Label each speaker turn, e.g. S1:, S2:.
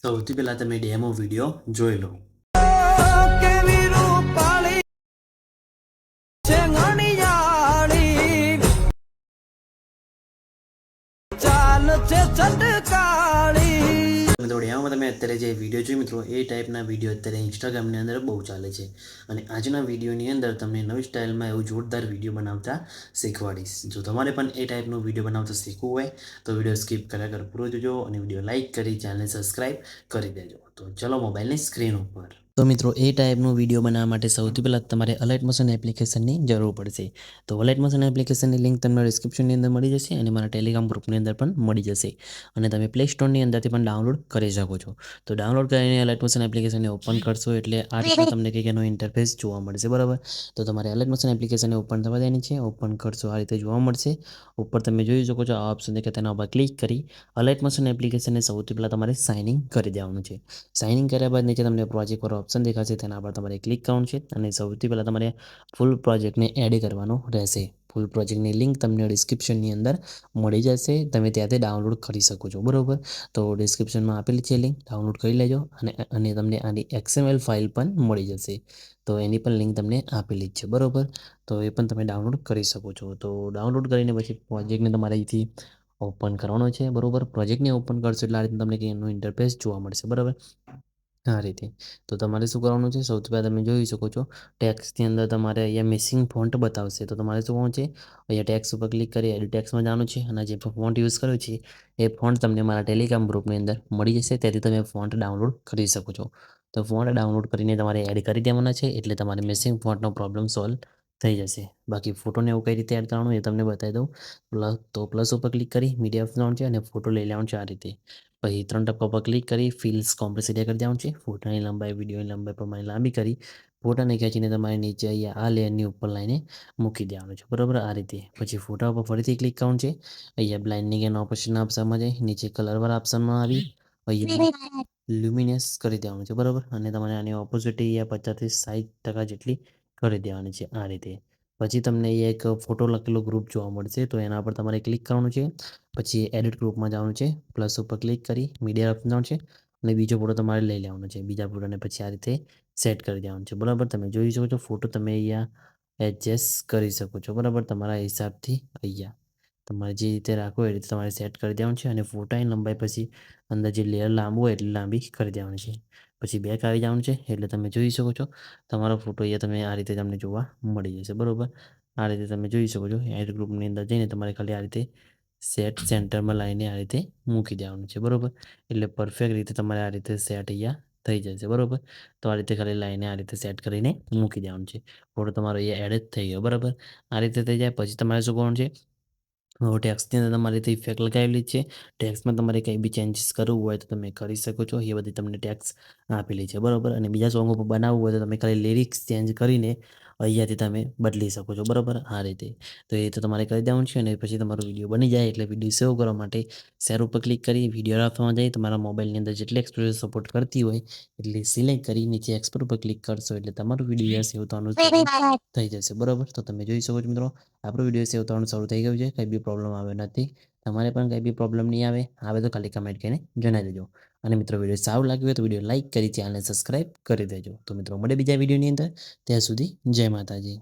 S1: સૌથી પહેલાં તમે ડેમો વિડીયો જોઈ લો.
S2: કેવી રૂપાળી છે ઘણીયાળી, ચાલ છે ચટકાળી.
S1: મિત્રો ડેમોમાં તમે અત્યારે જે વિડીયો જોઈ મિત્રો એ ટાઈપના વિડીયો અત્યારે ઇન્સ્ટાગ્રામની અંદર બહુ ચાલે છે. અને આજના વિડીયોની અંદર તમને નવી સ્ટાઇલમાં એવું જોરદાર વિડીયો બનાવતા શીખવાડીશ. જો તમારે પણ એ ટાઈપનો વિડીયો બનાવતા શીખવું હોય તો વિડીયો સ્કીપ કર્યા કર પૂરો જોજો અને વિડીયો લાઇક કરી ચેનલને સબસ્ક્રાઈબ કરી દેજો. તો ચલો મોબાઈલની સ્ક્રીન ઉપર. તો મિત્રો એ ટાઈપનો વિડીયો બનાવવા માટે સૌથી પહેલાં તમારે અલાઇટ મોશન એપ્લિકેશનની જરૂર પડશે. તો અલાઇટ મોશન એપ્લિકેશનની લિંક તમને ડિસ્ક્રિપ્શનની અંદર મળી જશે અને મારા ટેલિગ્રામ ગ્રુપની અંદર પણ મળી જશે. અને તમે પ્લે સ્ટોરની અંદરથી પણ ડાઉનલોડ કરી શકો છો. તો ડાઉનલોડ કરીને અલાઇટ મોશન એપ્લિકેશનને ઓપન કરશો એટલે આ રીતના તમને કંઈક એનો ઇન્ટરફેસ જોવા મળશે, બરાબર. તો તમારે અલાઇટ મોશન એપ્લિકેશનને ઓપન થવા દેવાની છે. ઓપન કરશો આ રીતે જોવા મળશે. ઉપર તમે જોઈ શકો છો આ ઓપ્શન કે તેના ઉપર ક્લિક કરી અલાઇટ મોશન એપ્લિકેશનને સૌથી પહેલાં તમારે સાઇન ઇન કરી દેવાનું છે. સાઇન ઇન કર્યા બાદ નીચે તમને પ્રોજેક્ટ પર ઓપ્શન દેખાશે, તેના પર તમારે ક્લિક કરવાનું છે અને સૌથી પહેલાં તમારે ફૂલ પ્રોજેક્ટને એડ કરવાનો રહેશે. ફૂલ પ્રોજેક્ટની લિંક તમને ડિસ્ક્રિપ્શનની અંદર મળી જશે, તમે ત્યાંથી ડાઉનલોડ કરી શકો છો, બરાબર. તો ડિસ્ક્રિપ્શનમાં આપેલી છે લિંક, ડાઉનલોડ કરી લેજો અને તમને આની XML ફાઇલ પણ મળી જશે. તો એની પણ લિંક તમને આપેલી જ છે, બરાબર. તો એ પણ તમે ડાઉનલોડ કરી શકો છો. તો ડાઉનલોડ કરીને પછી પ્રોજેક્ટને તમારે અહીંથી ઓપન કરવાનો છે, બરાબર. પ્રોજેક્ટને ઓપન કરશો એટલે આ રીતે તમને કંઈ એનું ઇન્ટરફેસ જોવા મળશે, બરાબર. આ રીતે તો તમારે શું કરવાનું છે, સૌથી પહેલાં તમે જોઈ શકો છો ટેક્સ્ટની અંદર તમારે અહીંયા મિસિંગ ફોન્ટ બતાવશે. તો તમારે શું કરવાનું છે, અહીંયા ટેક્સ ઉપર ક્લિક કરી એડિટ ટેક્સમાં જવાનું છે અને જે ફોન્ટ યુઝ કર્યો છે એ ફોન્ટ તમને મારા ટેલિગ્રામ ગ્રુપની અંદર મળી જશે, ત્યાંથી તમે ફોન્ટ ડાઉનલોડ કરી શકો છો. તો ફોન્ટ ડાઉનલોડ કરીને તમારે એડ કરી દેવાના છે એટલે તમારે મિસિંગ ફોન્ટનો પ્રોબ્લેમ સોલ્વ થઈ જશે. બાકી ફોટોને એવું કઈ રીતે એડ કરવાનું એ તમને બતાવી દઉં. તો પ્લસ ઉપર ક્લિક કરી મીડિયા જવાનું છે અને ફોટો લઈ લેવાનો છે આ રીતે. પછી 3 ટપકા પર ક્લિક કરી ફિલ્સ કોમ્પ્રેસિટી કરી દેવાનું છે. ફોટાની લંબાઈ વિડીયોની લંબાઈ પ્રમાણે લાંબી કરી ફોટાને ખેંચીને તમારે નીચે અહીંયા આ લેયરની ઉપર લાઈને મૂકી દેવાનું છે, બરાબર. આ રીતે પછી ફોટા ઉપર ફરીથી ક્લિક કરવાનું છે. અહીંયા બ્લાઇન્ડિંગ એન્ડ ઓપરેશન ઓપ્શનમાં જઈ નીચે કલરવાળા ઓપ્શનમાં આવી અહીંયા લ્યુમિનેસ કરી દેવાનું છે, બરાબર. અને તમારે આની ઓપોઝિટી અહીંયા 50 થી 60% જેટલી કરી દેવાની છે આ રીતે. પછી તમને અહીંયા એક ફોટો લખેલો ગ્રુપ જોવા મળશે, તો એના પર તમારે ક્લિક કરવાનું છે. પછી એડિટ ગ્રુપમાં જવાનું છે, પ્લસ ઉપર ક્લિક કરી મીડિયા આપવાનું છે અને બીજો ફોટો તમારે લઈ લેવાનો છે. બીજા ફોટોને પછી આ રીતે સેટ કરી દેવાનું છે, બરાબર. તમે જોઈ શકો છો ફોટો તમે અહીંયા એડજસ્ટ કરી શકો છો, બરાબર. તમારા હિસાબથી અહીંયા તમારે જે રીતે રાખો એ રીતે તમારે સેટ કરી દેવાનું છે અને ફોટાની લંબાઈ પછી અંદર જે લેયર લાંબુ હોય એટલી લાંબી કરી દેવાની છે. પછી બેક આવી જવાનું છે એટલે તમે જોઈ શકો છો તમારો ફોટો અહીંયા તમે આ રીતે તમને જોવા મળી જશે, બરાબર. આ રીતે તમે જોઈ શકો છો એડિટ ગ્રુપની અંદર જઈને તમારે ખાલી આ રીતે સેટ સેન્ટરમાં લાવીને આ રીતે મૂકી દેવાનું છે, બરાબર. એટલે પરફેક્ટ રીતે તમારે આ રીતે સેટ અહીંયા થઈ જશે, બરાબર. તો આ રીતે ખાલી લાઈને આ રીતે સેટ કરીને મૂકી દેવાનું છે. ફોટો તમારો અહીંયા એડ જ થઈ ગયો, બરાબર. આ રીતે થઈ જાય પછી તમારે શું કરવાનું છે, ટેક્સ્ટની અંદર તમારે રીતે ઇફેક્ટ લગાવેલી છે. ટેક્સ્ટમાં તમારે કંઈ બી ચેન્જીસ કરવું હોય તો તમે કરી શકો છો, એ બધી તમને ટેક્સ આપેલી છે, બરાબર. અને બીજા સોંગ ઉપર બનાવવું હોય તો તમે ખાલી લિરિક્સ ચેન્જ કરીને અહીંયાથી તમે બદલી શકો છો, બરાબર. આ રીતે તો એ તો તમારે કરી દેવાનું છે અને પછી તમારો વિડીયો બની જાય એટલે વિડીયો સેવ કરવા માટે શેર ઉપર ક્લિક કરી વિડીયો રાખવામાં જાય તમારા મોબાઈલની અંદર જેટલી એક્સપ્રેસ સપોર્ટ કરતી હોય એટલે સિલેક્ટ કરી નીચે એક્સપોર્ટ ઉપર ક્લિક કરશો એટલે તમારું વિડીયો સેવ થવાનું થઈ જશે, બરાબર. તો તમે જોઈ શકો છો મિત્રો આપણો વિડીયો સેવ થવાનું શરૂ થઈ ગયું છે, કંઈ બી પ્રોબ્લેમ આવે નથી. તમારે પણ કંઈ બી પ્રોબ્લેમ નહીં આવે તો ખાલી કમેન્ટ કરીને જણાવી દેજો. અને મિત્રો વિડીયો સારું લાગ્યું હોય તો વિડીયો લાઇક કરી ચેનલને સબસ્ક્રાઈબ કરી દેજો. તો મિત્રો મળે બીજા વિડીયોની અંદર, ત્યાં સુધી જય માતાજી.